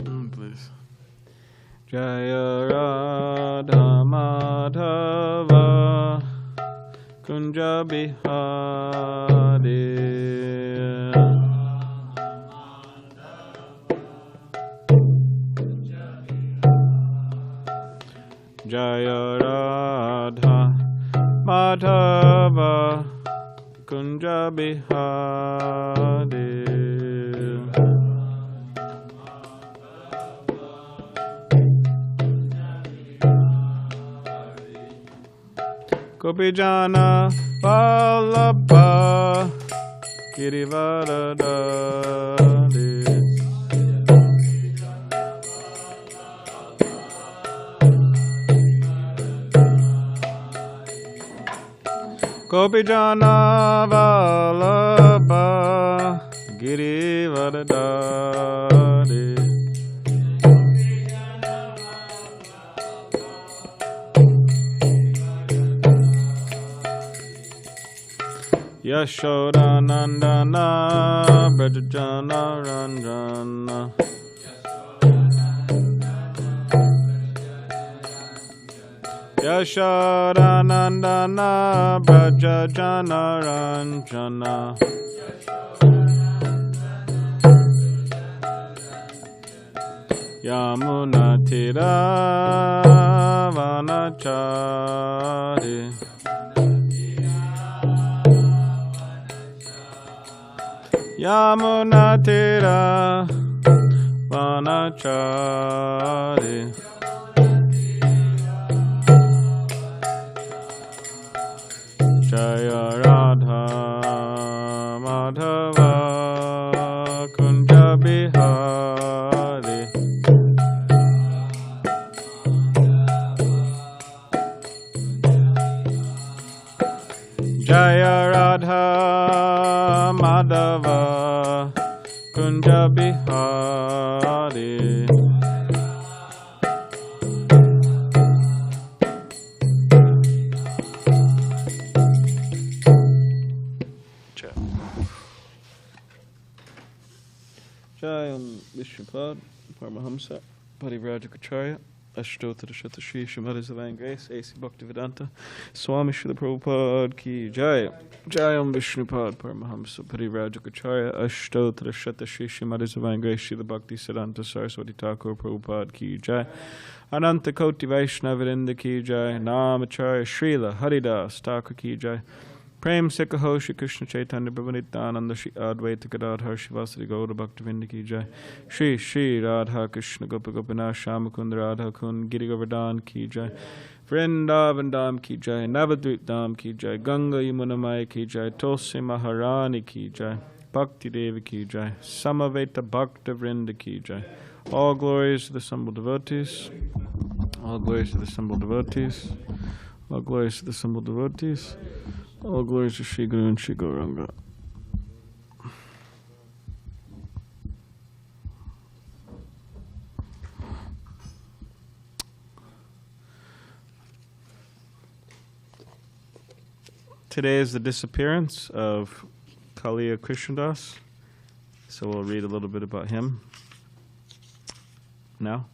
Please. Jaya Radha Madhava Kunja Bihari Jaya Radha Madhava Kunja Bihari Gopijana Vallabha Girivaradari Gopijana Vallabha Girivaradari Yashoda Nandana Brajajana Ranjana Yashoda Nandana Brajajana Ranjana Yamuna Tira Vanachari Yamuna Tira Vanachari Jaya Radha Madhava Kunja Bihari Jaya Radha Madhava Kunja Bihari Jayam Vishnupad Paramahamsa Parivrajacharya Ashtotara Shata Shri Srimad Bhagavatam Grace A.C. Bhaktivedanta Swami Srila Prabhupada Ki Jai Jayam Vishnupad Paramahamsa Parivrajacharya Ashtotara Shata Shri Srimad Bhagavatam Grace Srila Bhakti Siddhanta Saraswati Thakur Prabhupada Ki Jai Ananta Koti Vaishnavirinda Ki Jai Namacharya Srila Haridas Thakur Ki Jai Prem Sekaho Shri Krishna Chaitanya Prabhu Nityananda Shri Advaita Gadadhar Shivasari Gaura Bhaktivinda Ki Jai Shri Shri Radha Krishna Gopa Gopinath Shyamakund Radha Kund Giri Govardhan Ki Jai Vrindavan Dham Ki Jai Navadvip Dham Ki Jai Ganga Yamuna Maya Ki Jai Tulsi Maharani Ki Jai Bhakti Devi Ki Jai Samaveta Bhakta Vrinda Ki Jai All glories to the assembled devotees. All glories to the assembled devotees. All glories to the assembled devotees. All glories to Shri Guru and Shri Gauranga. Today is the disappearance of Kaliya Krishnadas, so we'll read a little bit about him now.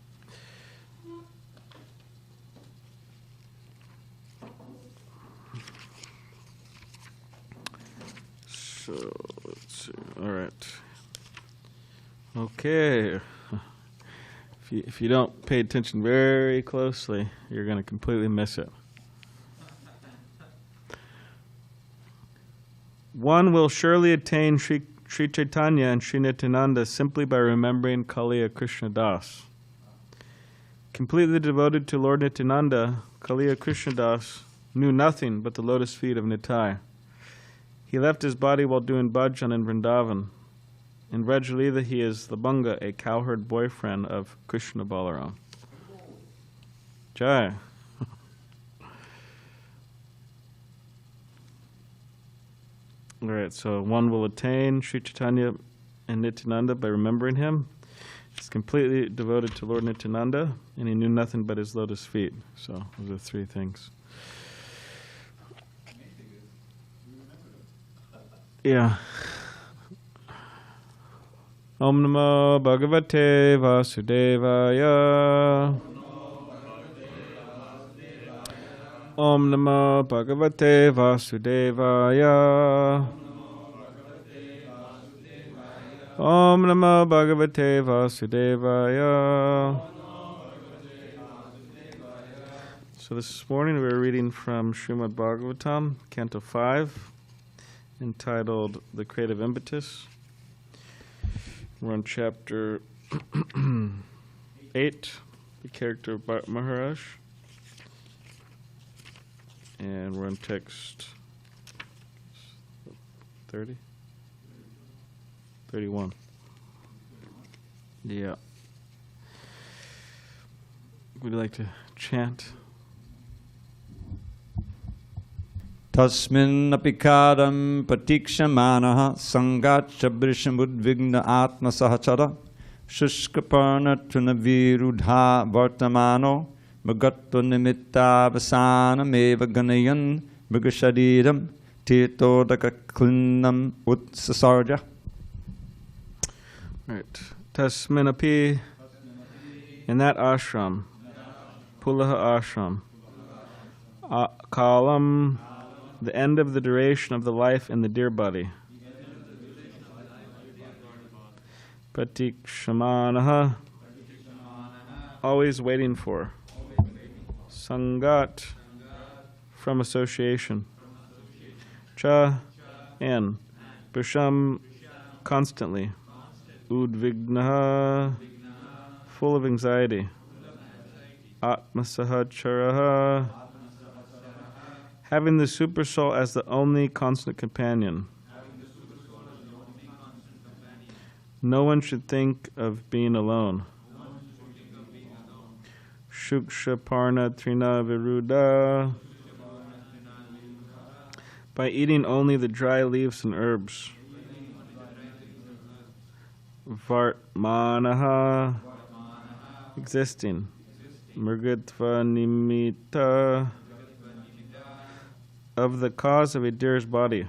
So, let's see. All right. Okay. If you don't pay attention very closely, you're going to completely miss it. One will surely attain Sri Chaitanya and Sri Nityananda simply by remembering Kaliya Krishna Das. Completely devoted to Lord Nityananda, Kaliya Krishna Das knew nothing but the lotus feet of Nitai. He left his body while doing bhajan in Vrindavan. In Vrajaleela, he is Labanga, a cowherd boyfriend of Krishna Balaram. Jai. All right, so one will attain Sri Chaitanya and Nityananda by remembering him. He's completely devoted to Lord Nityananda, and he knew nothing but his lotus feet. So those are three things. Yeah. Om Namo Bhagavate Vasudevaya. Om Namo Bhagavate Vasudevaya. Om Namo Bhagavate Vasudevaya. So this morning we are reading from Srimad Bhagavatam, Canto 5, entitled The Creative Impetus. We're on chapter 8, the character of Bharat Maharaj. And we're on text 30? 31. Yeah. Would you like to chant? Tasmin apikaram patikshamanaha sangacha brishamudvigna atma sahachara shushkaparna tunavirudha vartamano magatva nimitta vasanameva ganayan mrigashadiram tirtodaka klinam utsasarja. Right. Tasminapi, in that ashram, Pulaha ashram, kalam, the end of the duration of the life in the dear body. Pratikshamaanaha, always waiting for. Sangat, from association. Cha, and. Brisham, constantly. Udvignaha, full of anxiety. Atmasahacharaha, having the supersoul as the only constant companion. No one should think of being alone. Shukshaparna trina viruddha, by eating only the dry leaves and herbs. Vartmanaha, existing. Mrigatva nimitta, of the cause of a deer's body.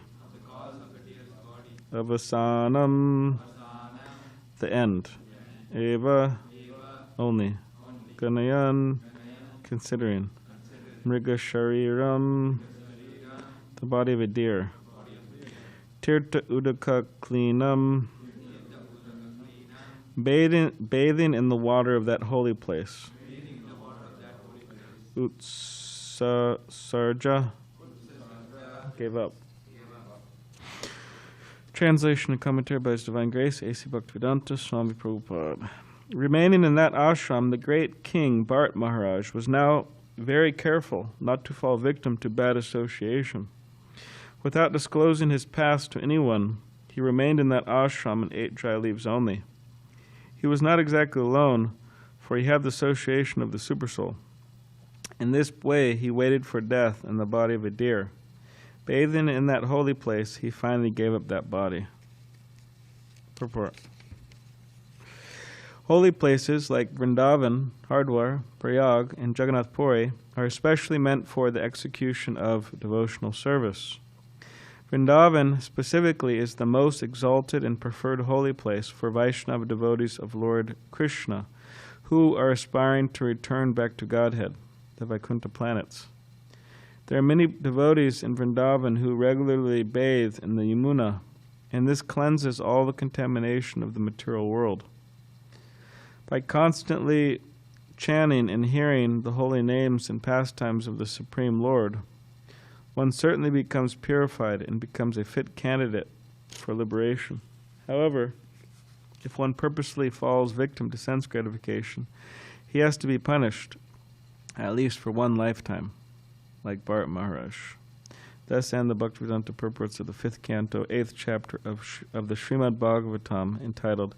Avasanam, the end. Eva, only. Ganayan, considering. Mrigashariram, the body of a deer. Tirta udaka klinam, bathing in the water of that holy place. Utsasarja, gave up. Translation and commentary by His Divine Grace, A.C. Bhaktivedanta Swami Prabhupada. Remaining in that ashram, the great king, Bharat Maharaj, was now very careful not to fall victim to bad association. Without disclosing his past to anyone, he remained in that ashram and ate dry leaves only. He was not exactly alone, for he had the association of the Supersoul. In this way, he waited for death in the body of a deer. Bathing in that holy place, he finally gave up that body. Purport. Holy places like Vrindavan, Hardwar, Prayag, and Jagannath Puri are especially meant for the execution of devotional service. Vrindavan specifically is the most exalted and preferred holy place for Vaishnava devotees of Lord Krishna, who are aspiring to return back to Godhead, the Vaikuntha planets. There are many devotees in Vrindavan who regularly bathe in the Yamuna, and this cleanses all the contamination of the material world. By constantly chanting and hearing the holy names and pastimes of the Supreme Lord, one certainly becomes purified and becomes a fit candidate for liberation. However, if one purposely falls victim to sense gratification, he has to be punished, at least for one lifetime, like Bharat Maharaj. Thus end the Bhaktivedanta purports of the 5th canto, 8th chapter of the Srimad Bhagavatam, entitled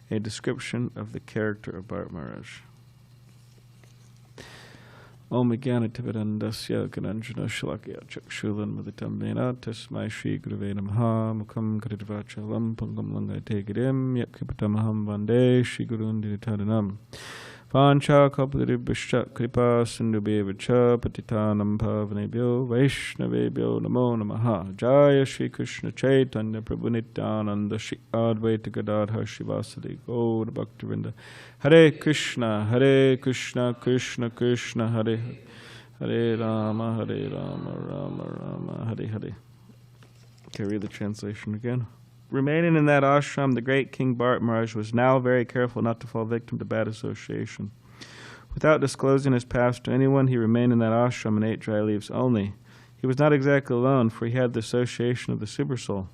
A Description of the Character of Bharat Maharaj. Om Jnanativedandasya Gananjana Shalakya Chakshulan Maditam Vena Tasmai Shri Guruve Namaha Mukam Kritvachalam Pangam Langate Girim Yakripatamaham Vande Shri Gurun Ditadanam. Pancha Kapadiribhishya Kripa Sindhubheva Patitanam Pavanebhyo Vaishnavebhyo Namo Namaha. Jaya Shri Krishna Chaitanya Prabhu Nityananda Shri Advaita Gadadhar Shivasadi Gaur Bhaktivinoda. Hare Krishna Krishna Krishna Hare Hare, Hare Rama Rama Rama Hare Hare. Okay, read the translation again. Remaining in that ashram, the great King Bharat Maharaj was now very careful not to fall victim to bad association. Without disclosing his past to anyone, he remained in that ashram and ate dry leaves only. He was not exactly alone, for he had the association of the Supersoul.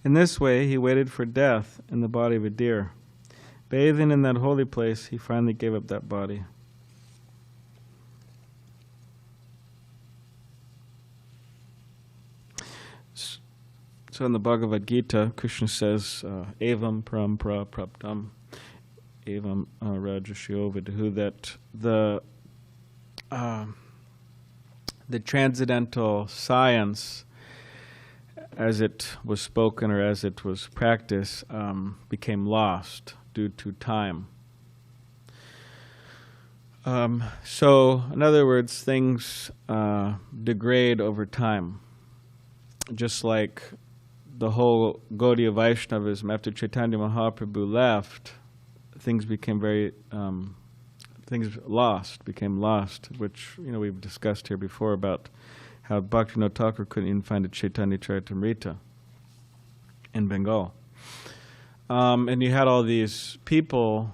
In this way, he waited for death in the body of a deer. Bathing in that holy place, he finally gave up that body. So in the Bhagavad Gita, Krishna says, Evam Parampara Praptam, Evam Rajashyo Vidhu, that the transcendental science, as it was spoken or as it was practiced, became lost due to time. So, in other words, things degrade over time. Just like the whole Gaudiya Vaishnavism, after Chaitanya Mahaprabhu left, things became became lost, which, we've discussed here before about how Bhaktivinoda Thakur couldn't even find a Chaitanya Charitamrita in Bengal. And you had all these people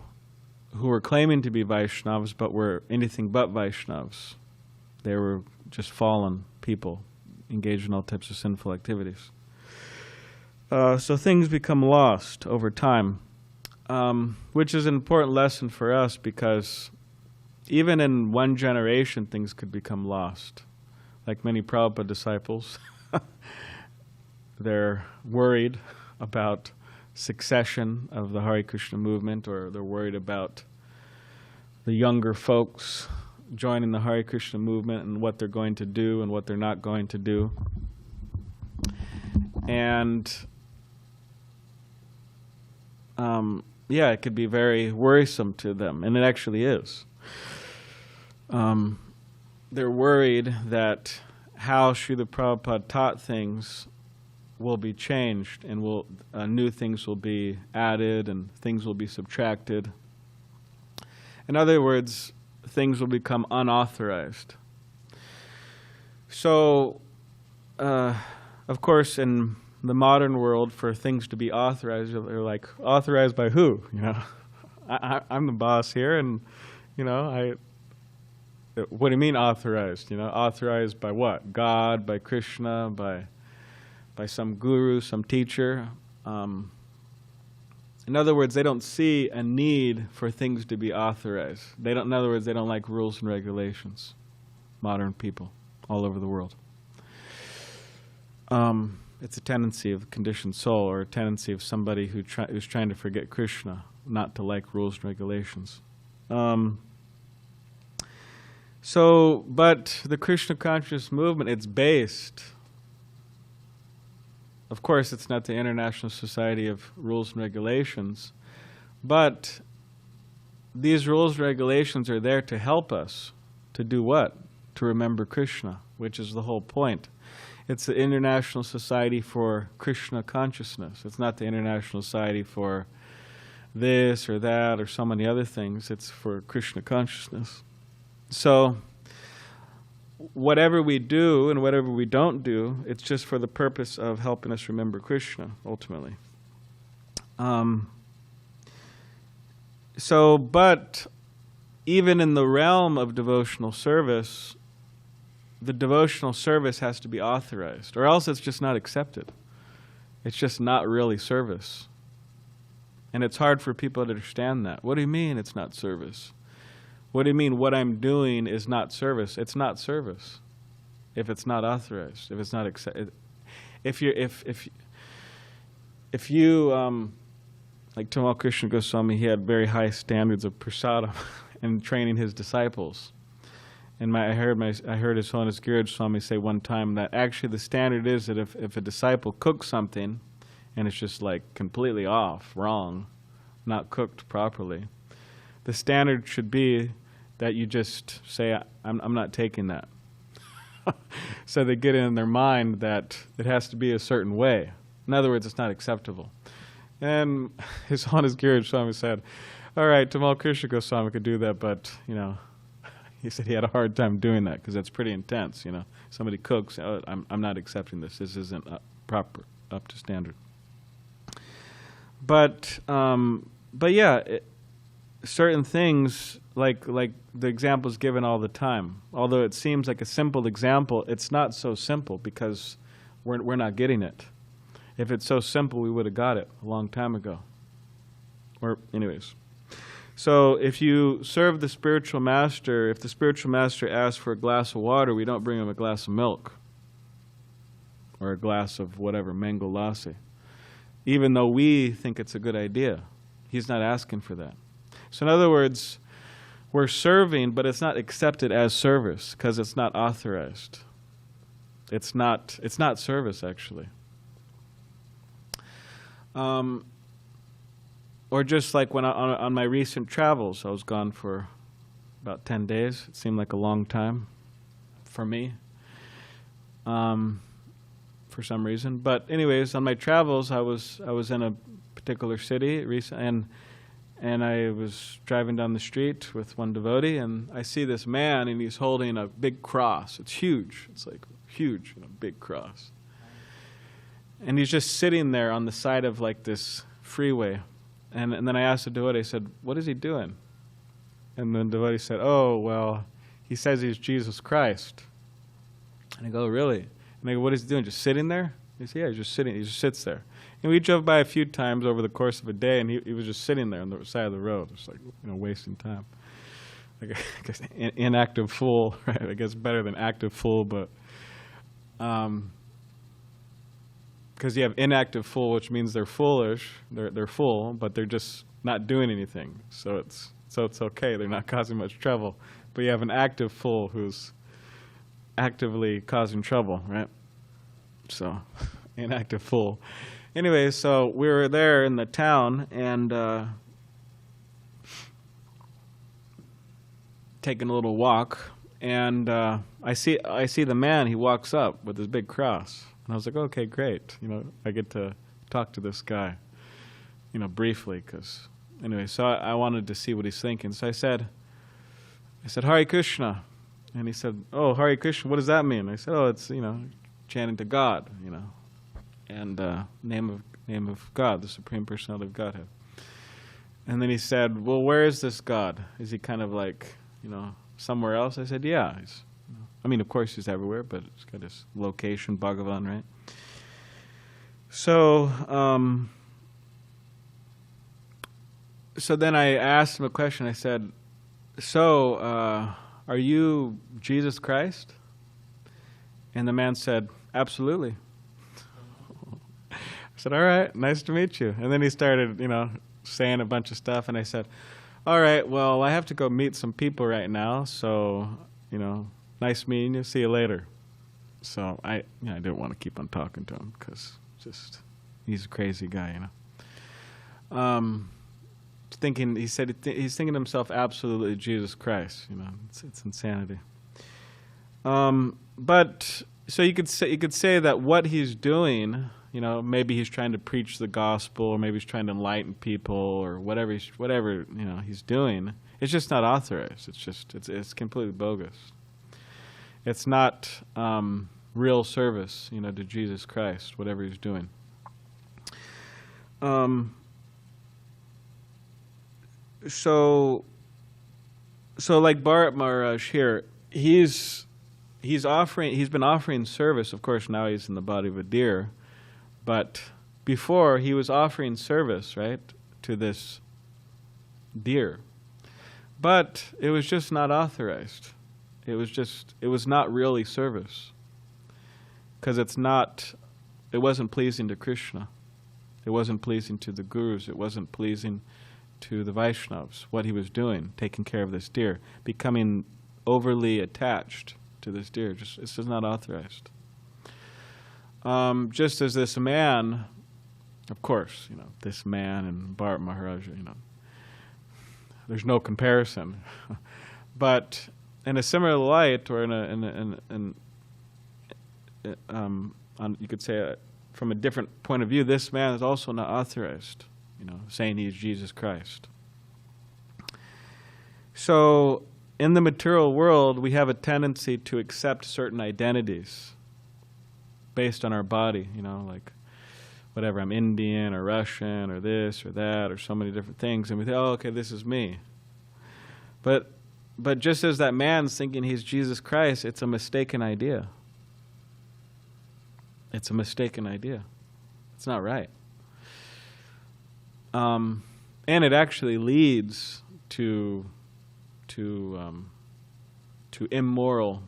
who were claiming to be Vaishnavas, but were anything but Vaishnavas. They were just fallen people, engaged in all types of sinful activities. So things become lost over time, which is an important lesson for us, because even in one generation things could become lost. Like many Prabhupada disciples, they're worried about succession of the Hare Krishna movement, or they're worried about the younger folks joining the Hare Krishna movement and what they're going to do and what they're not going to do. And it could be very worrisome to them, and it actually is. They're worried that how Srila Prabhupada taught things will be changed, and new things will be added and things will be subtracted. In other words, things will become unauthorized. So, of course, in the modern world, for things to be authorized, they're like, authorized by who? I'm the boss here, and what do you mean authorized? Authorized by what? God, by Krishna, by some guru, some teacher. In other words, they don't see a need for things to be authorized. In other words, they don't like rules and regulations. Modern people all over the world. It's a tendency of conditioned soul, or a tendency of somebody who's trying to forget Krishna, not to like rules and regulations. But the Krishna consciousness movement, it's based. Of course, it's not the International Society of Rules and Regulations, but these rules and regulations are there to help us to do what? To remember Krishna, which is the whole point. It's the International Society for Krishna Consciousness. It's not the International Society for this or that or so many other things. It's for Krishna consciousness. So whatever we do and whatever we don't do, it's just for the purpose of helping us remember Krishna, ultimately. But even in the realm of devotional service, the devotional service has to be authorized, or else it's just not accepted. It's just not really service. And it's hard for people to understand that. What do you mean it's not service? What do you mean what I'm doing is not service? It's not service if it's not authorized, if it's not accepted. If you like Tamal Krishna Goswami, he had very high standards of prasadam in training his disciples. And I heard His Holiness Giraj Swami say one time that actually the standard is that if a disciple cooks something and it's just like completely off, wrong, not cooked properly, the standard should be that you just say, I'm not taking that. So they get in their mind that it has to be a certain way. In other words, it's not acceptable. And His Holiness Giraj Swami said, all right, Tamal Krishna Goswami could do that, but, he said he had a hard time doing that because that's pretty intense, Somebody cooks, oh, I'm not accepting this. This isn't proper, up to standard. But yeah, certain things, like the examples given all the time, although it seems like a simple example, it's not so simple because we're not getting it. If it's so simple, we would have got it a long time ago. Or anyways. So if you serve the spiritual master, if the spiritual master asks for a glass of water, we don't bring him a glass of milk or a glass of whatever, mango lassi. Even though we think it's a good idea. He's not asking for that. So in other words, we're serving, but it's not accepted as service because it's not authorized. It's not service, actually. Or just like when on my recent travels, I was gone for about 10 days. It seemed like a long time for me, for some reason. But anyways, on my travels, I was in a particular city and I was driving down the street with one devotee, and I see this man, and he's holding a big cross. It's huge. It's like huge, big cross. And he's just sitting there on the side of like this freeway. And then I asked the devotee, I said, what is he doing? And the devotee said, oh, well, he says he's Jesus Christ. And I go, really? And I go, what is he doing, just sitting there? He said, yeah, he's just sitting, he just sits there. And we drove by a few times over the course of a day, and he was just sitting there on the side of the road, just like, wasting time. Like, I guess inactive fool, right? I guess better than active fool, but because you have inactive fool, which means they're foolish, they're full, but they're just not doing anything. So it's okay, they're not causing much trouble. But you have an active fool who's actively causing trouble, right? So, inactive fool. Anyway, so we were there in the town and taking a little walk, and I see the man. He walks up with his big cross. And I was like, okay, great. I get to talk to this guy, briefly, because anyway, so I wanted to see what he's thinking. So I said, Hare Krishna. And he said, oh, Hare Krishna, what does that mean? I said, oh, it's, chanting to God, and name of God, the Supreme Personality of Godhead. And then he said, well, where is this God? Is he kind of like, somewhere else? I said, yeah, of course he's everywhere, but it's got his location, Bhagavan, right? So, so then I asked him a question. I said, so, are you Jesus Christ? And the man said, absolutely. I said, all right, nice to meet you. And then he started, saying a bunch of stuff, and I said, all right, well, I have to go meet some people right now, so, nice meeting you. See you later. So I didn't want to keep on talking to him because he's a crazy guy, Thinking, he said he's thinking himself absolutely Jesus Christ. It's insanity. But so you could say that what he's doing, maybe he's trying to preach the gospel, or maybe he's trying to enlighten people, or whatever he's doing. It's just not authorized. It's completely bogus. It's not real service, to Jesus Christ, whatever he's doing. So like Bharat Maharaj here, he's been offering service. Of course, now he's in the body of a deer, but before he was offering service, right, to this deer. But it was just not authorized. It was not really service, because it wasn't pleasing to Krishna. It wasn't pleasing to the gurus. It wasn't pleasing to the Vaishnavas, what he was doing, taking care of this deer, becoming overly attached to this deer. It's just not authorized. Just as this man, of course, this man and Bharat Maharaj, there's no comparison. But in a similar light, or you could say from a different point of view, this man is also not authorized, saying he's Jesus Christ. So in the material world, we have a tendency to accept certain identities based on our body, like whatever, I'm Indian or Russian or this or that or so many different things, and we think, oh, okay, this is me. But just as that man's thinking he's Jesus Christ, it's a mistaken idea. It's a mistaken idea. It's not right. And it actually leads to immoral.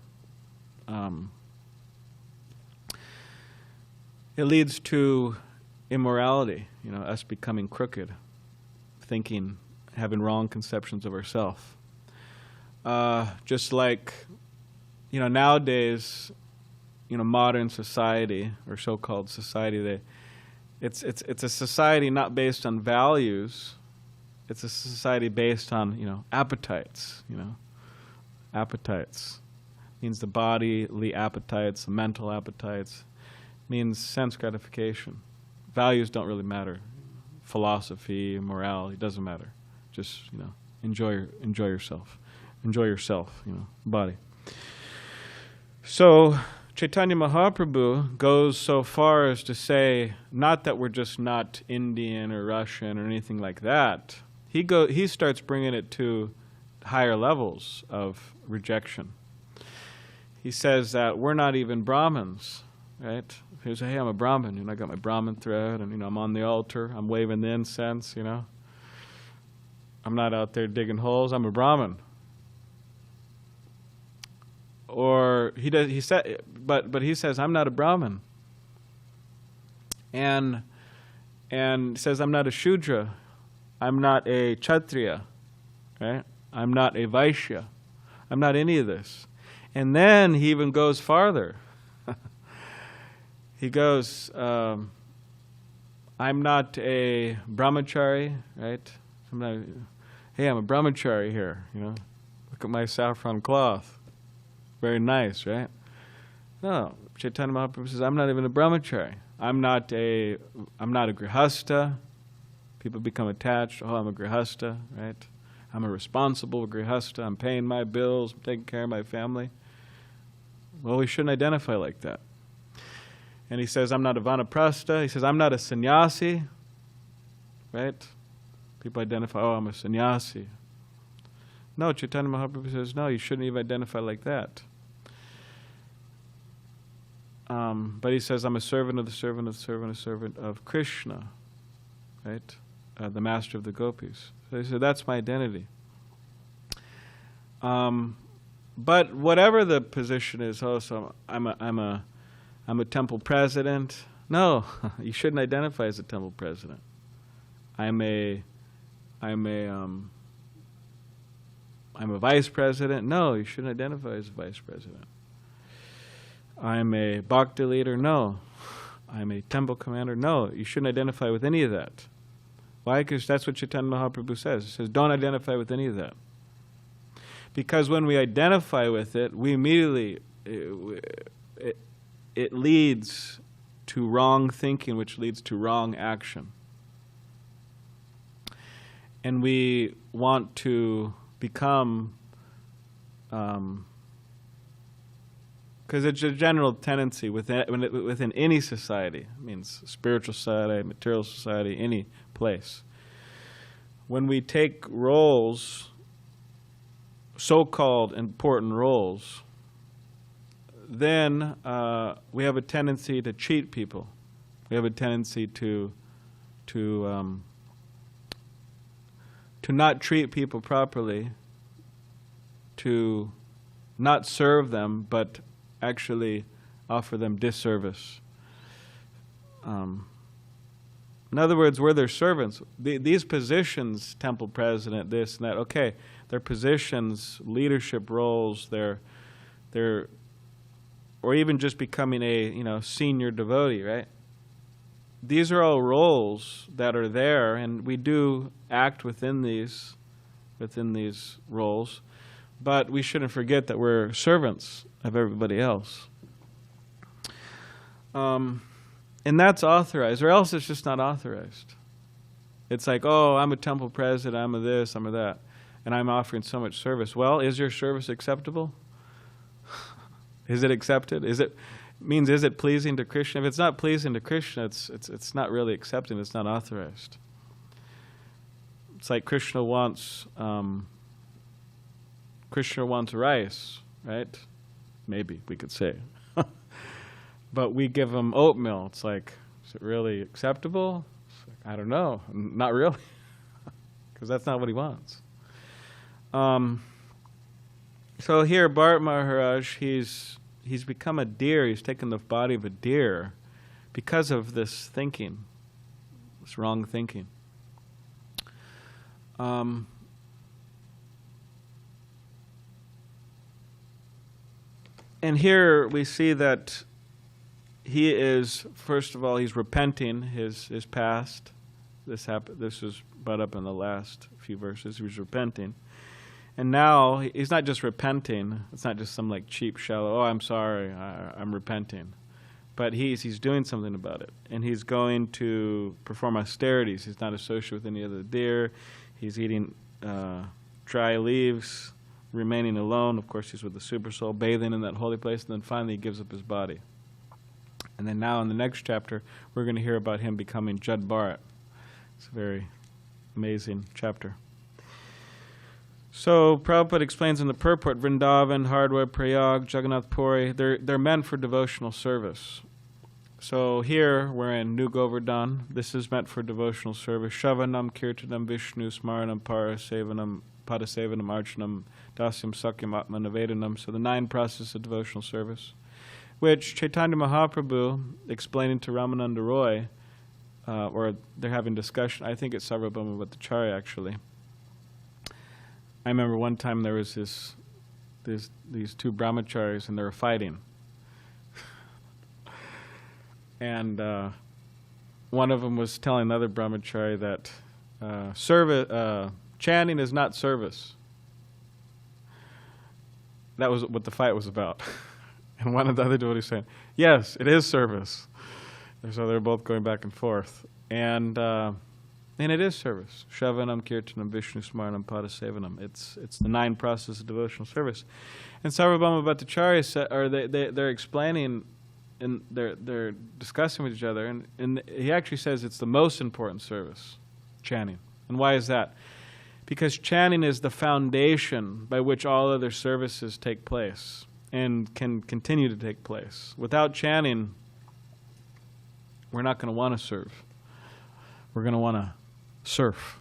It leads to immorality. Us becoming crooked, thinking, having wrong conceptions of ourselves. Just like, nowadays, modern society, or so-called society, it's a society not based on values. It's a society based on, appetites, Appetites means the bodily appetites, the mental appetites, means sense gratification. Values don't really matter. Philosophy, morality, doesn't matter. Just, enjoy yourself. Enjoy yourself, body. So Chaitanya Mahaprabhu goes so far as to say, not that we're just not Indian or Russian or anything like that. He starts bringing it to higher levels of rejection. He says that we're not even Brahmins, right? He says, hey, I'm a Brahmin, I got my Brahmin thread, and I'm on the altar, I'm waving the incense, I'm not out there digging holes, I'm a Brahmin. Or he said, but he says, I'm not a Brahmin. And says, I'm not a Shudra, I'm not a Kshatriya, right? I'm not a Vaishya. I'm not any of this. And then he even goes farther. He goes, I'm not a brahmachari, right? I'm a brahmachari here, Look at my saffron cloth. Very nice, right? No, Chaitanya Mahaprabhu says, I'm not even a brahmachari. I'm not a grihasta. People become attached. Oh, I'm a grihasta, right? I'm a responsible grihasta. I'm paying my bills. I'm taking care of my family. Well, we shouldn't identify like that. And he says, I'm not a vanaprastha. He says, I'm not a sannyasi, right? People identify, oh, I'm a sannyasi. No, Chaitanya Mahaprabhu says, no, you shouldn't even identify like that. But he says, I'm a servant of the servant of the servant of the servant of Krishna, right? The master of the gopis. So he said, that's my identity. But whatever the position is, so I'm a temple president. No, you shouldn't identify as a temple president. I'm a vice president. No, you shouldn't identify as a vice president. I'm a bhakti leader. No. I'm a temple commander. No, you shouldn't identify with any of that. Why? Because that's what Chaitanya Mahaprabhu says. He says, don't identify with any of that. Because when we identify with it, we immediately, it leads to wrong thinking, which leads to wrong action. And we want to become, because it's a general tendency within any society, it means spiritual society, material society, any place. When we take roles, so-called important roles, then we have a tendency to cheat people. We have a tendency to not treat people properly, to not serve them, but actually offer them disservice. In other words, we're their servants. These positions, temple president, this and that, okay, they're positions, leadership roles, they're or even just becoming a senior devotee, right? These are all roles that are there, and we do act within these within these roles, but we shouldn't forget that we're servants of everybody else. And that's authorized, or else it's just not authorized. It's like, oh, I'm a temple president, I'm a this, I'm a that, and I'm offering so much service. Well, is your service acceptable? Is it accepted? Is it pleasing to Krishna? If it's not pleasing to Krishna, it's not really accepted. It's not authorized. It's like Krishna wants rice, right? Maybe we could say, but we give him oatmeal. It's like, is it really acceptable? It's like, I don't know, not really, because that's not what he wants. So here, Bharat Maharaj, he's become a deer. He's taken the body of a deer because of this thinking, this wrong thinking. And here we see that he is, first of all, he's repenting his past. This was brought up in the last few verses. He was repenting. And now he's not just repenting. It's not just some like cheap, shallow, oh, I'm sorry, I'm repenting. But he's doing something about it. And he's going to perform austerities. He's not associated with any other deer. He's eating dry leaves, remaining alone. Of course, he's with the super soul, bathing in that holy place. And then finally he gives up his body. And then now in the next chapter, we're going to hear about him becoming Jad Bharat. It's a very amazing chapter. So Prabhupada explains in the purport, Vrindavan, Hardwar, Prayag, Jagannath Puri, they're meant for devotional service. So here we're in New Govardhan. This is meant for devotional service. Shavanam, Kirtanam, Vishnu, Smaranam, Parasevanam, Padasevanam, Archanam, Dasyam, Sakyam, Atma, Navedanam. So the 9 processes of devotional service, which Chaitanya Mahaprabhu, explaining to Ramananda Roy, or they're having discussion, I think it's Sarvabhauma Bhattacharya actually. I remember one time there was these 2 brahmacharis and they were fighting. And one of them was telling the other brahmachari that chanting is not service. That was what the fight was about. And one of the other devotees saying, yes, it is service. And so they're both going back and forth. And it is service. Shavanam, Kirtanam, Vishnu, Smaranam, Padasevanam. It's the 9 processes of devotional service. And Sarvabhauma Bhattacharya said, or they're explaining, and they're discussing with each other, and he actually says it's the most important service, chanting. And why is that? Because chanting is the foundation by which all other services take place and can continue to take place. Without chanting, we're not going to want to serve. We're going to want to surf.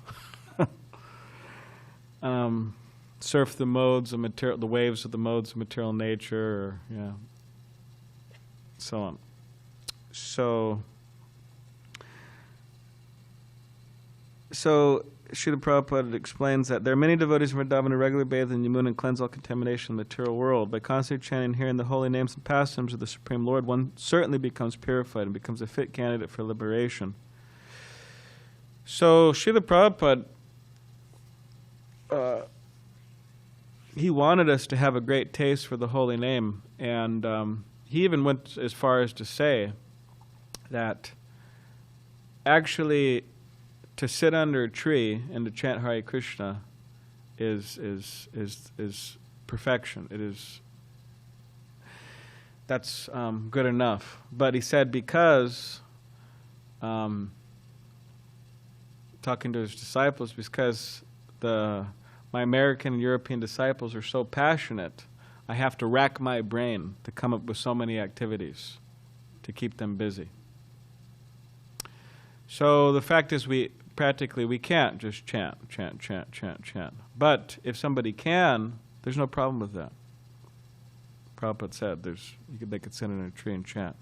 Surf the modes of material, the waves of the modes of material nature, or, so on. So Srila Prabhupada explains that there are many devotees in Vrindavan who regularly bathe in Yamuna and cleanse all contamination in the material world. By constantly chanting and hearing the holy names and pastimes of the Supreme Lord, one certainly becomes purified and becomes a fit candidate for liberation. So Srila Prabhupada, he wanted us to have a great taste for the holy name, and he even went as far as to say that actually to sit under a tree and to chant Hare Krishna is perfection. That's good enough. But he said because talking to his disciples, because my American and European disciples are so passionate, I have to rack my brain to come up with so many activities to keep them busy. So the fact is we can't just chant. But if somebody can, there's no problem with that. Prabhupada said they could sit in a tree and chant.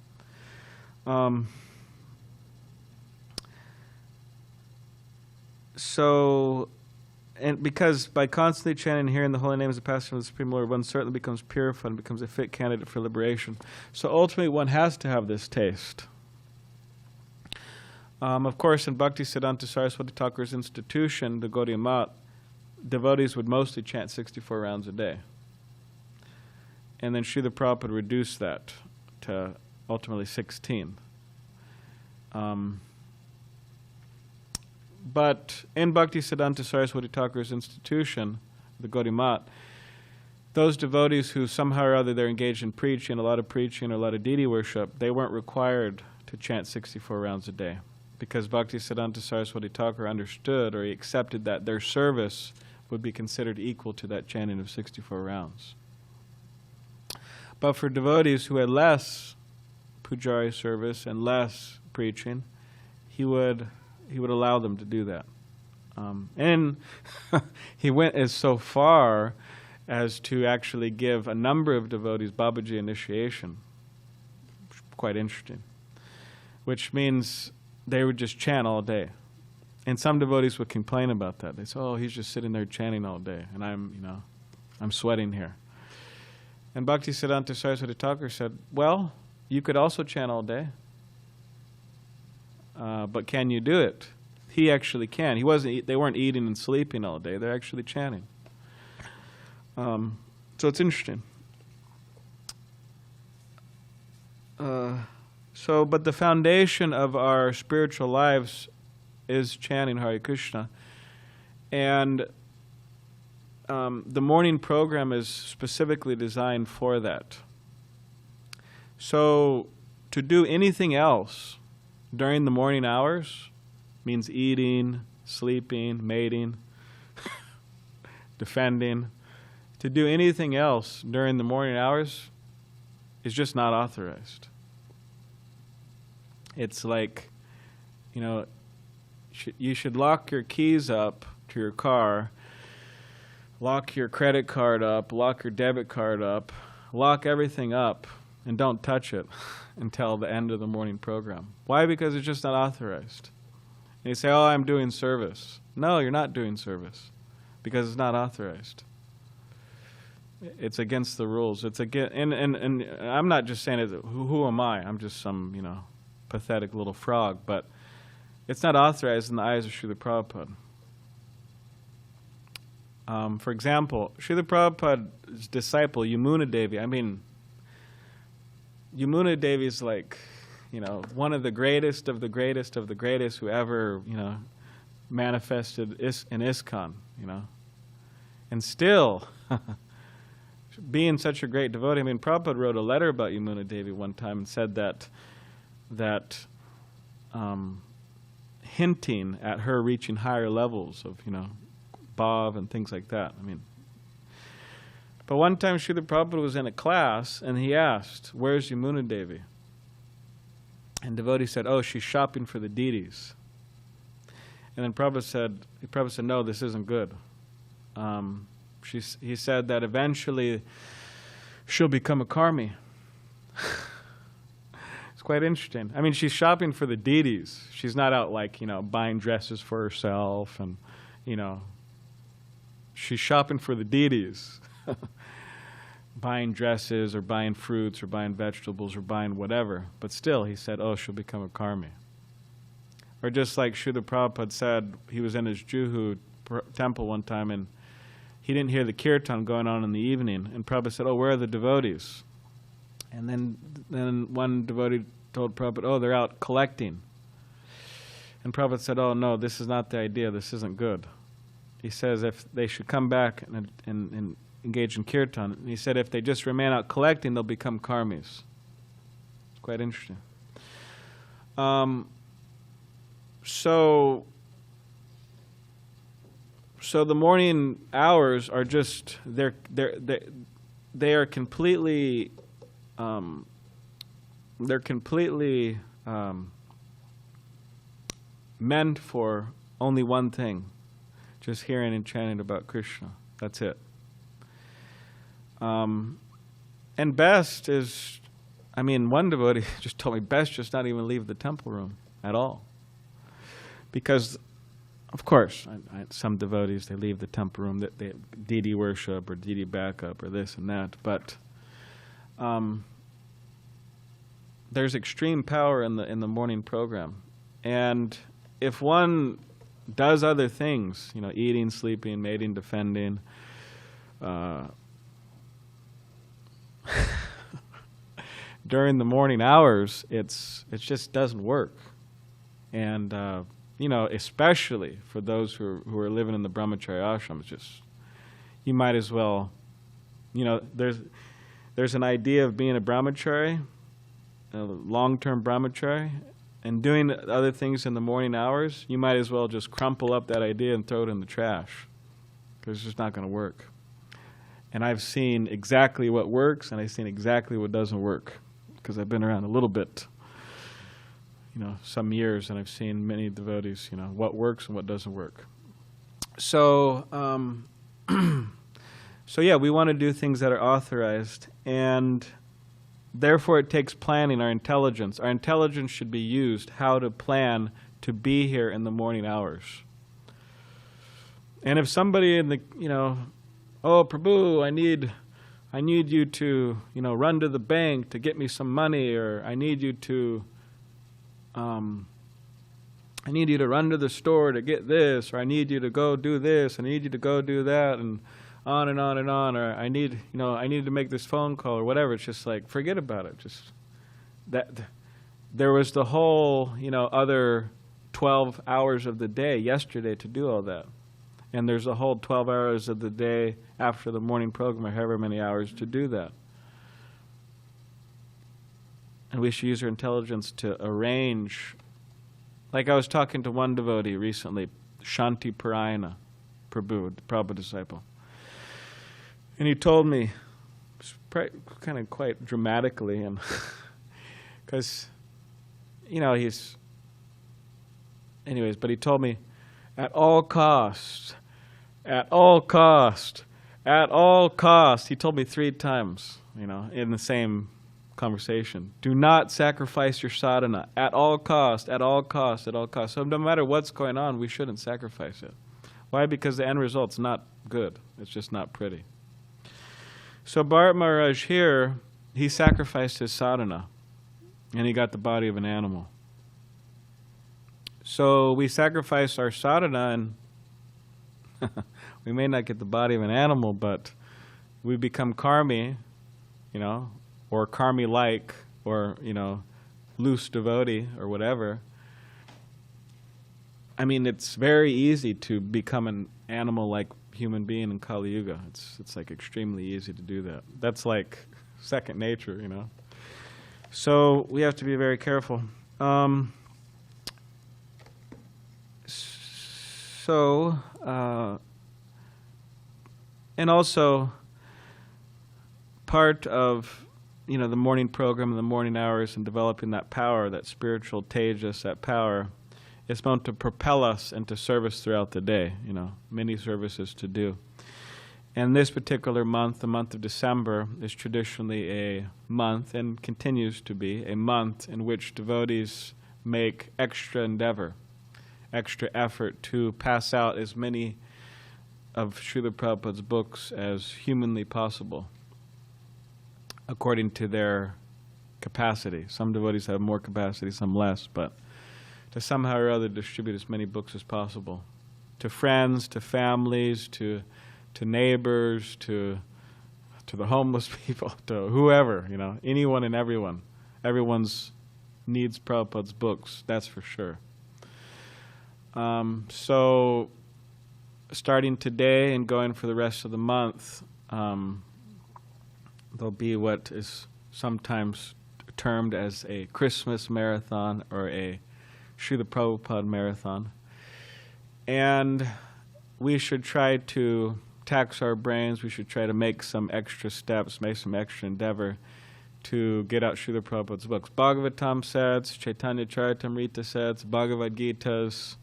And because by constantly chanting and hearing the holy names of the pastors of the Supreme Lord, one certainly becomes purified and becomes a fit candidate for liberation. So ultimately, one has to have this taste. Of course, in Bhakti Siddhanta Saraswati Thakur's institution, the Gaudiya Math, devotees would mostly chant 64 rounds a day. And then Srila Prabhupada reduced that to ultimately 16. But in Bhaktisiddhanta Saraswati Thakur's institution, the Gaudiya Math, those devotees who somehow or other they're engaged in preaching, a lot of preaching, or a lot of deity worship, they weren't required to chant 64 rounds a day, because Bhaktisiddhanta Saraswati Thakur understood, or he accepted, that their service would be considered equal to that chanting of 64 rounds. But for devotees who had less pujari service and less preaching, he would allow them to do that. And he went as so far as to actually give a number of devotees Babaji initiation. Quite interesting. Which means they would just chant all day. And some devotees would complain about that. They say, oh, he's just sitting there chanting all day, and I'm sweating here. And Bhaktisiddhanta Saraswati Thakur said, well, you could also chant all day. But can you do it? He actually can. They weren't eating and sleeping all day. They're actually chanting. So it's interesting. But the foundation of our spiritual lives is chanting Hare Krishna. And the morning program is specifically designed for that. So to do anything else during the morning hours means eating, sleeping, mating, defending. To do anything else during the morning hours is just not authorized. It's like, you should lock your keys up to your car, lock your credit card up, lock your debit card up, lock everything up, and don't touch it until the end of the morning program. Why? Because it's just not authorized. And you say, oh, I'm doing service. No, you're not doing service, because it's not authorized. It's against the rules. It's against, and I'm not just saying it, who am I? I'm just some, pathetic little frog, but it's not authorized in the eyes of Srila Prabhupada. For example, Srila Prabhupada's disciple, Yamuna Devi, Yamuna Devi is like, one of the greatest of the greatest of the greatest who ever, manifested in ISKCON, And still, being such a great devotee, Prabhupada wrote a letter about Yamuna Devi one time and said that hinting at her reaching higher levels of, bhav and things like that. But one time Srila Prabhupada was in a class and he asked, where's Yamuna Devi? And devotee said, oh, she's shopping for the deities. And then Prabhupada said, no, this isn't good. He said that eventually she'll become a karmi. It's quite interesting. She's shopping for the deities. She's not out buying dresses for herself and, she's shopping for the deities. Buying dresses or buying fruits or buying vegetables or buying whatever. But still, he said, oh, she'll become a karmi. Or just like Srila Prabhupada said, he was in his Juhu temple one time and he didn't hear the kirtan going on in the evening. And Prabhupada said, oh, where are the devotees? And then one devotee told Prabhupada, oh, they're out collecting. And Prabhupada said, oh, no, this is not the idea. This isn't good. He says if they should come back and engage in kirtan. And he said if they just remain out collecting, they'll become karmis. It's quite interesting. So the morning hours are just they are completely meant for only one thing, just hearing and chanting about Krishna. That's it. And best is, one devotee just told me best just not even leave the temple room at all. Because, of course, some devotees, they leave the temple room, that they deity worship or deity backup or this and that, but there's extreme power in the morning program. And if one does other things, eating, sleeping, mating, defending, during the morning hours, it just doesn't work. And, especially for those who are living in the brahmacharya ashrams, you might as well, there's an idea of being a brahmachari, a long-term brahmachari, and doing other things in the morning hours. You might as well just crumple up that idea and throw it in the trash, because it's just not going to work. And I've seen exactly what works, and I've seen exactly what doesn't work, because I've been around a little bit, some years, and I've seen many devotees, what works and what doesn't work. So, yeah, we want to do things that are authorized, and therefore it takes planning, our intelligence. Our intelligence should be used how to plan to be here in the morning hours. And if somebody in the, oh, Prabhu, I need you to, run to the bank to get me some money, or I need you to run to the store to get this, or I need you to go do this, I need you to go do that, and on and on and on, or I need to make this phone call, or whatever. It's just like, forget about it. Just that there was the whole, other 12 hours of the day yesterday to do all that. And there's a whole 12 hours of the day after the morning program, or however many hours to do that. And we should use our intelligence to arrange. Like I was talking to one devotee recently, Shanti Parayana Prabhu, the Prabhupada disciple. And he told me, kind of quite dramatically, and because, he's, anyways, but he told me, at all costs, at all cost, at all cost. He told me 3 times, in the same conversation. Do not sacrifice your sadhana. At all cost, at all cost, at all cost. So no matter what's going on, we shouldn't sacrifice it. Why? Because the end result's not good. It's just not pretty. So Bharat Maharaj here, he sacrificed his sadhana, and he got the body of an animal. So we sacrifice our sadhana, and we may not get the body of an animal, but we become karmi, or karmi-like, or, loose devotee, or whatever. I mean, it's very easy to become an animal-like human being in Kali Yuga. It's like extremely easy to do that. That's like second nature, So we have to be very careful. And also part of, the morning program and the morning hours and developing that power, that spiritual tejas, that power, is meant to propel us into service throughout the day, many services to do. And this particular month, the month of December, is traditionally a month, and continues to be a month, in which devotees make extra endeavor, extra effort to pass out as many of Srila Prabhupada's books as humanly possible, according to their capacity. Some devotees have more capacity, some less, but to somehow or other distribute as many books as possible to friends, to families, to neighbors, to the homeless people, to whoever, anyone and everyone. Everyone's needs Prabhupada's books, that's for sure. So starting today and going for the rest of the month, there'll be what is sometimes termed as a Christmas marathon, or a Srila Prabhupada marathon. And we should try to tax our brains. We should try to make some extra steps, make some extra endeavor to get out Srila Prabhupada's books. Bhagavatam sets, Chaitanya Charitamrita sets, Bhagavad Gita's,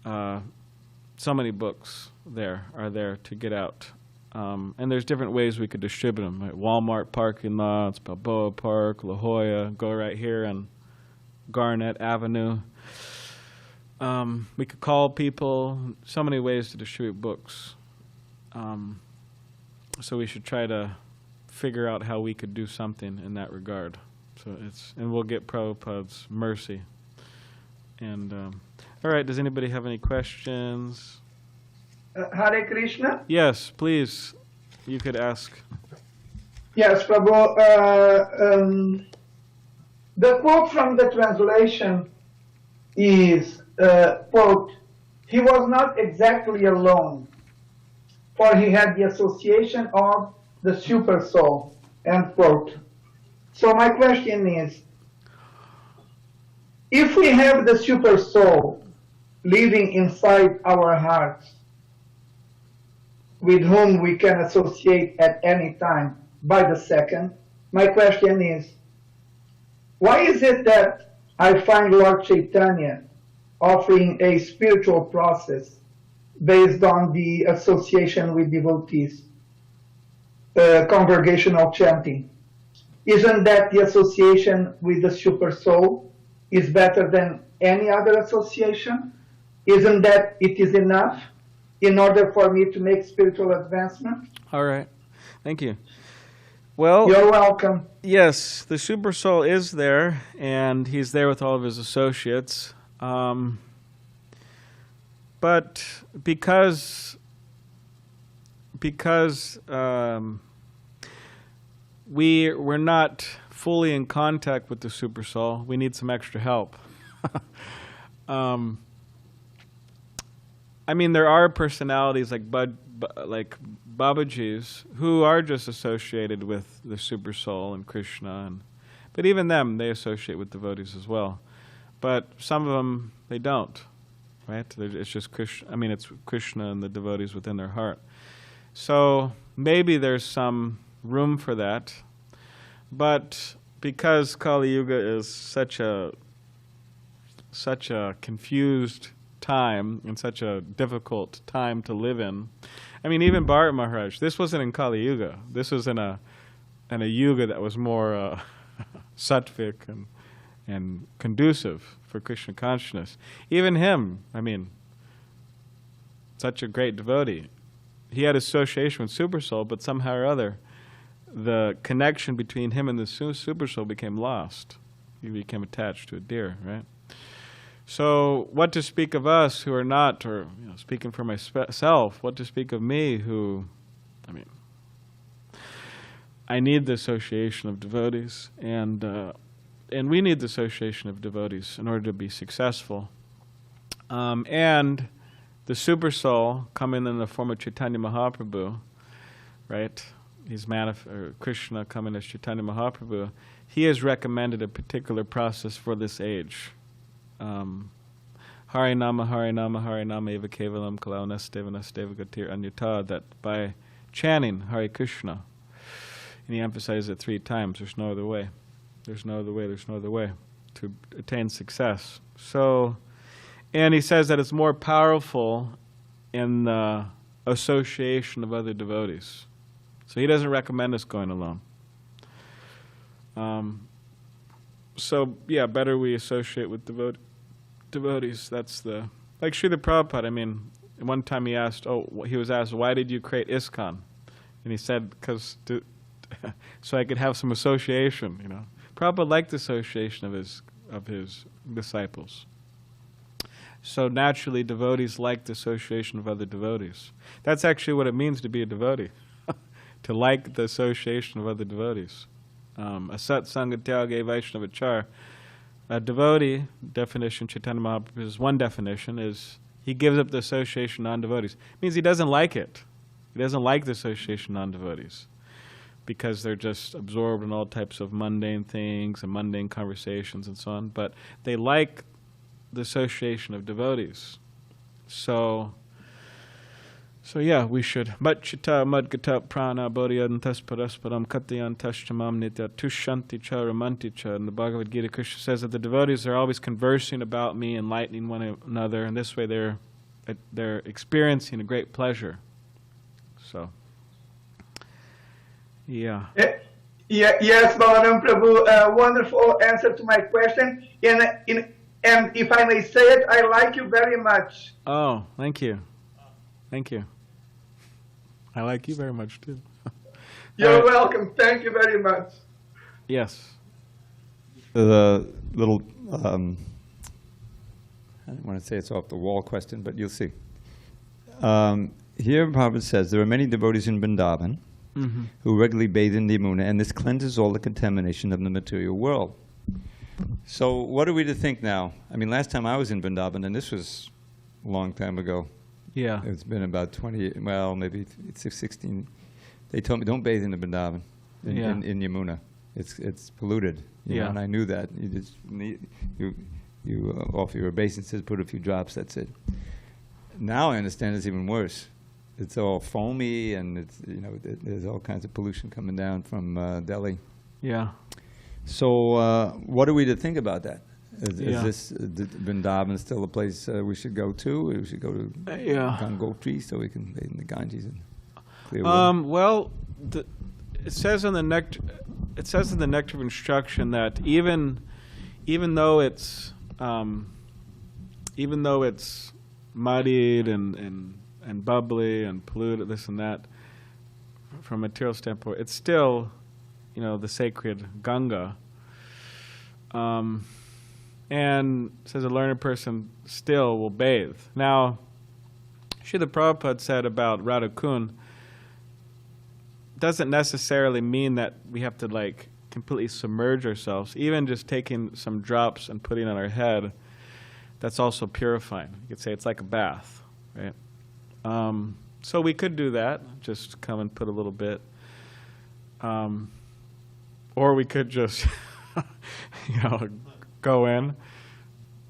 so many books are there to get out. And there's different ways we could distribute them. Right? Walmart parking lots, Balboa Park, La Jolla, go right here on Garnet Avenue. We could call people, so many ways to distribute books. So we should try to figure out how we could do something in that regard. And we'll get Prabhupada's mercy. And All right, does anybody have any questions? Hare Krishna? Yes, please. You could ask. Yes, Prabhu. The quote from the translation is, quote, "He was not exactly alone, for he had the association of the super soul," end quote. So my question is, if we have the super soul living inside our hearts, with whom we can associate at any time by the second, my question is, why is it that I find Lord Chaitanya offering a spiritual process based on the association with devotees, congregational chanting? Isn't that the association with the super soul is better than any other association? Isn't that it is enough in order for me to make spiritual advancement? All right. Thank you. Well, you're welcome. Yes, the super soul is there, and he's there with all of his associates. But because we're not fully in contact with the super soul, we need some extra help. I mean, there are personalities like Babaji's who are just associated with the super soul and Krishna, but even them, they associate with devotees as well. But some of them, they don't, right? It's just Krishna. I mean, it's Krishna and the devotees within their heart. So maybe there's some room for that, but because Kali Yuga is such a confused time and such a difficult time to live in. I mean, even Bharat Maharaj, this wasn't in Kali Yuga. This was in a yuga that was more sattvic and conducive for Krishna consciousness. Even him, I mean, such a great devotee. He had association with Super Soul, but somehow or other, the connection between him and the Super Soul became lost. He became attached to a deer, right? So what to speak of us who are not, or speaking for myself, what to speak of me who, I mean, I need the association of devotees, and we need the association of devotees in order to be successful. And the Super Soul coming in the form of Chaitanya Mahaprabhu, right? He's Krishna coming as Chaitanya Mahaprabhu. He has recommended a particular process for this age. Hari Nama, Hari Nama, Hari Nama Eva Kevalam Kalau Nasteva Nasteva Gatir Anyata, that by chanting Hare Krishna, and he emphasizes it 3 times, there's no other way. There's no other way, there's no other way to attain success. So, and he says that it's more powerful in the association of other devotees. So he doesn't recommend us going alone. So, yeah, better we associate with devotees. That's like Srila Prabhupada. I mean, one time he was asked, why did you create ISKCON? And he said, because so I could have some association, Prabhupada liked the association of his disciples. So naturally, devotees like the association of other devotees. That's actually what it means to be a devotee, to like the association of other devotees. Asat Sangatyage Vaishnavachar. A devotee, definition, Chaitanya Mahaprabhu's one definition is he gives up the association of non-devotees. It means he doesn't like it. He doesn't like the association of non-devotees because they're just absorbed in all types of mundane things and mundane conversations and so on. But they like the association of devotees. So yeah, we should. Matchita madgata prana bodhyantas parasparam katyantas chamam nitya tushanti cha ramanti cha. In the Bhagavad Gita, Krishna says that the devotees are always conversing about me, enlightening one another, and this way they're experiencing a great pleasure. So, yeah. Yes, Balaram Prabhu, wonderful answer to my question. And if I may say it, I like you very much. Oh, thank you. Thank you. I like you very much, too. You're welcome. Thank you very much. Yes. The little I don't want to say it's off the wall question, but you'll see. Here Prabhupada says, there are many devotees in Vrindavan who regularly bathe in the Yamuna, and this cleanses all the contamination of the material world. So what are we to think now? I mean, last time I was in Vrindavan, and this was a long time ago. Yeah. It's been about 20, well, maybe it's 16. They told me, don't bathe in the Vrindavan, in Yamuna. It's polluted. You know, and I knew that. You just offer your obeisance, says put a few drops, that's it. Now I understand it's even worse. It's all foamy, and it's, you know, there's all kinds of pollution coming down from Delhi. Yeah. So what are we to think about that? Is this Vrindavan still a place we should go to? We should go to Gangotri so we can bathe in the Ganges and clear water? Well, it says in the nectar of instruction that even though it's muddied and bubbly and polluted, this and that, from a material standpoint, it's still, you know, the sacred Ganga. And says a learned person still will bathe. Now, Srila Prabhupada said about Radha Kund, doesn't necessarily mean that we have to like completely submerge ourselves. Even just taking some drops and putting on our head, that's also purifying. You could say it's like a bath, right? So we could do that, just come and put a little bit. Or we could just, you know, go in.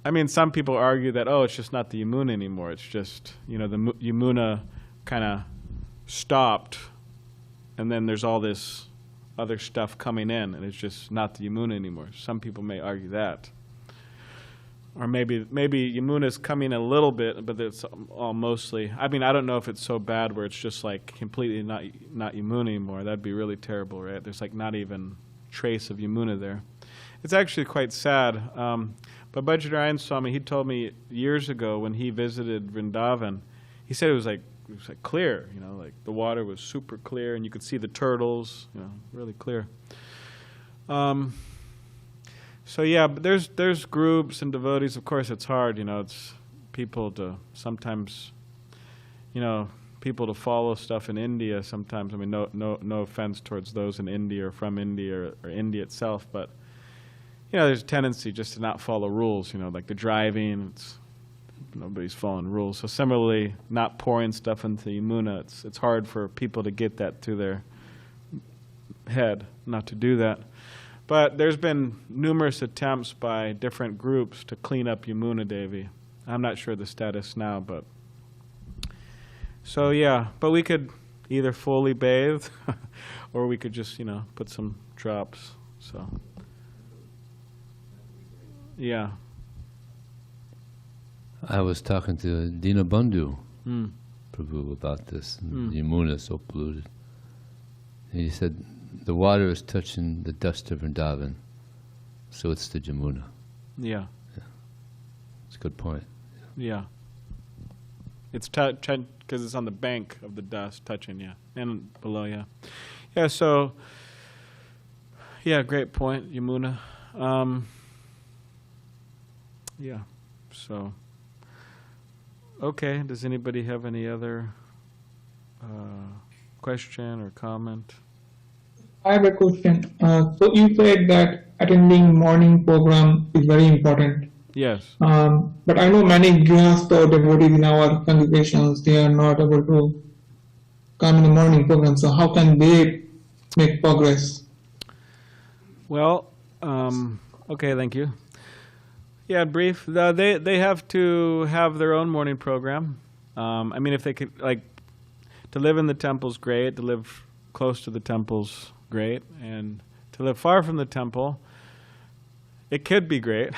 I mean, some people argue that, oh, it's just not the Yamuna anymore. It's just, you know, the Yamuna kind of stopped, and then there's all this other stuff coming in, and it's just not the Yamuna anymore. Some people may argue that. Or maybe Yamuna's coming a little bit, but it's all mostly. I mean, I don't know if it's so bad where it's just like completely not Yamuna anymore. That'd be really terrible, right? There's like not even trace of Yamuna there. It's actually quite sad. But Bajranayan Swami, he told me years ago when he visited Vrindavan, he said it was like clear, you know, like the water was super clear and you could see the turtles, you know, really clear. So yeah, but there's groups and devotees. Of course, it's hard, you know. It's people to sometimes, you know, people to follow stuff in India. Sometimes, I mean, no offense towards those in India or from India or India itself, but you know, there's a tendency just to not follow rules. You know, like the driving, nobody's following rules. So similarly, not pouring stuff into Yamuna. It's hard for people to get that to their head, not to do that. But there's been numerous attempts by different groups to clean up Yamuna Devi. I'm not sure the status now, but so yeah. But we could either fully bathe, or we could just, you know, put some drops. So yeah. I was talking to Dinabandhu Prabhu about this. Yamuna is so polluted. And he said, the water is touching the dust of Vrindavan, so it's the Yamuna. Yeah. It's a good point. Yeah. It's because it's on the bank of the dust touching, and below, Yeah, so, great point, Yamuna. So, okay, does anybody have any other question or comment? I have a question. So you said that attending morning program is very important. Yes. But I know many Grihastha devotees in our congregations, they are not able to come in the morning program. So how can they make progress? Well, okay, thank you. Yeah, brief. They have to have their own morning program. I mean, if they could, like, to live in the temple's great, to live close to the temple's great, and to live far from the temple, it could be great.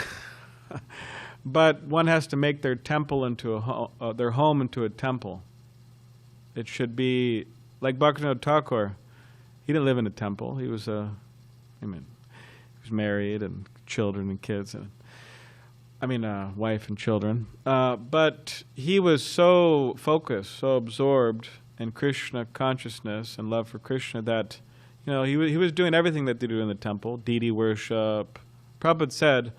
But one has to make their temple into their home into a temple. It should be like Bhaktivinoda Thakur. He didn't live in a temple. He was he was married and children and kids, and wife and children. But he was so focused, so absorbed in Krishna consciousness and love for Krishna that, you know, he was doing everything that they do in the temple, deity worship. Prabhupada said,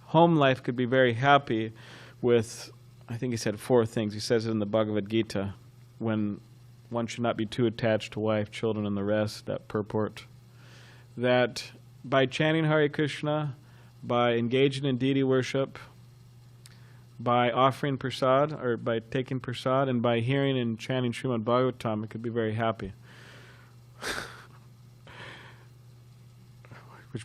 home life could be very happy, with, I think he said 4 things. He says it in the Bhagavad Gita, when one should not be too attached to wife, children, and the rest, that purport. That by chanting Hare Krishna, by engaging in deity worship, by offering prasad, or by taking prasad, and by hearing and chanting Srimad Bhagavatam, it could be very happy.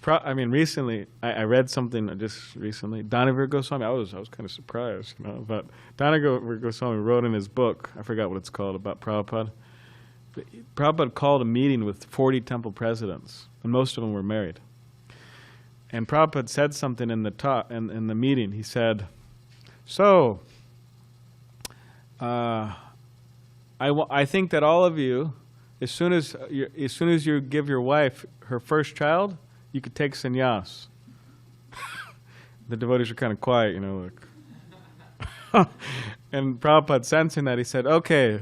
I mean, recently, I read something just recently. Dhanavir Goswami, I was kind of surprised, but Dhanavir Goswami wrote in his book, I forgot what it's called, about Prabhupada. Prabhupada called a meeting with 40 temple presidents, and most of them were married. And Prabhupada said something in the talk, in the meeting. He said, "So, I think that all of you, as soon as you give your wife her first child, you could take sannyas." The devotees are kind of quiet, like. And Prabhupada, sensing that, he said, "Okay,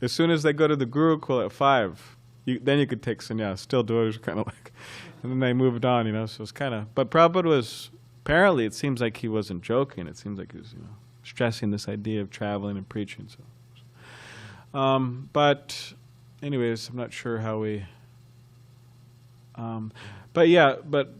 as soon as they go to the Gurukul at 5, then you could take sannyas." Still, devotees are kind of like, and then they moved on, so it's kind of. But Prabhupada was, apparently, it seems like he wasn't joking. It seems like he was, stressing this idea of traveling and preaching. So, but, anyways, I'm not sure how we. But yeah, but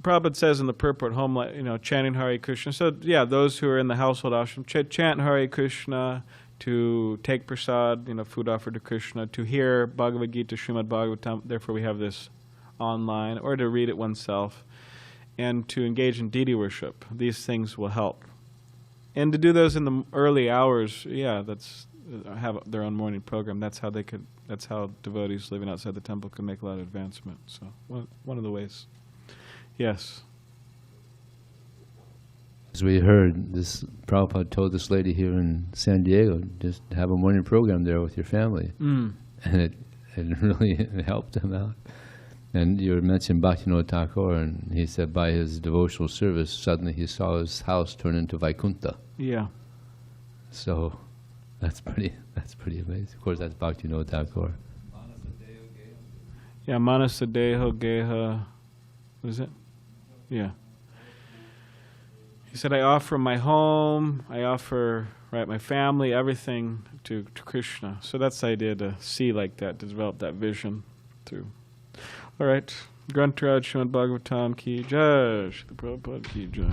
Prabhupada says in the purport, home, chanting Hare Krishna. So yeah, those who are in the household ashram chant Hare Krishna, to take prasad, food offered to Krishna, to hear Bhagavad Gita, Srimad Bhagavatam. Therefore, we have this online, or to read it oneself, and to engage in deity worship. These things will help, and to do those in the early hours. Yeah, have their own morning program. That's how devotees living outside the temple can make a lot of advancement. So one of the ways. Yes. As we heard, this Prabhupada told this lady here in San Diego, just have a morning program there with your family. And it really helped him out. And you mentioned Bhaktivinoda Thakur, and he said by his devotional service, suddenly he saw his house turn into Vaikuntha. Yeah. So that's pretty amazing. Of course, that's Bhaktivinoda Thakur. Yeah, Manasadeho Geha. What is it? Yeah. He said, I offer my home, I offer my family, everything to Krishna. So that's the idea, to see like that, to develop that vision through. All right. Grantaraj Srimad Bhagavatam ki jai, Srila Prabhupada ki jai.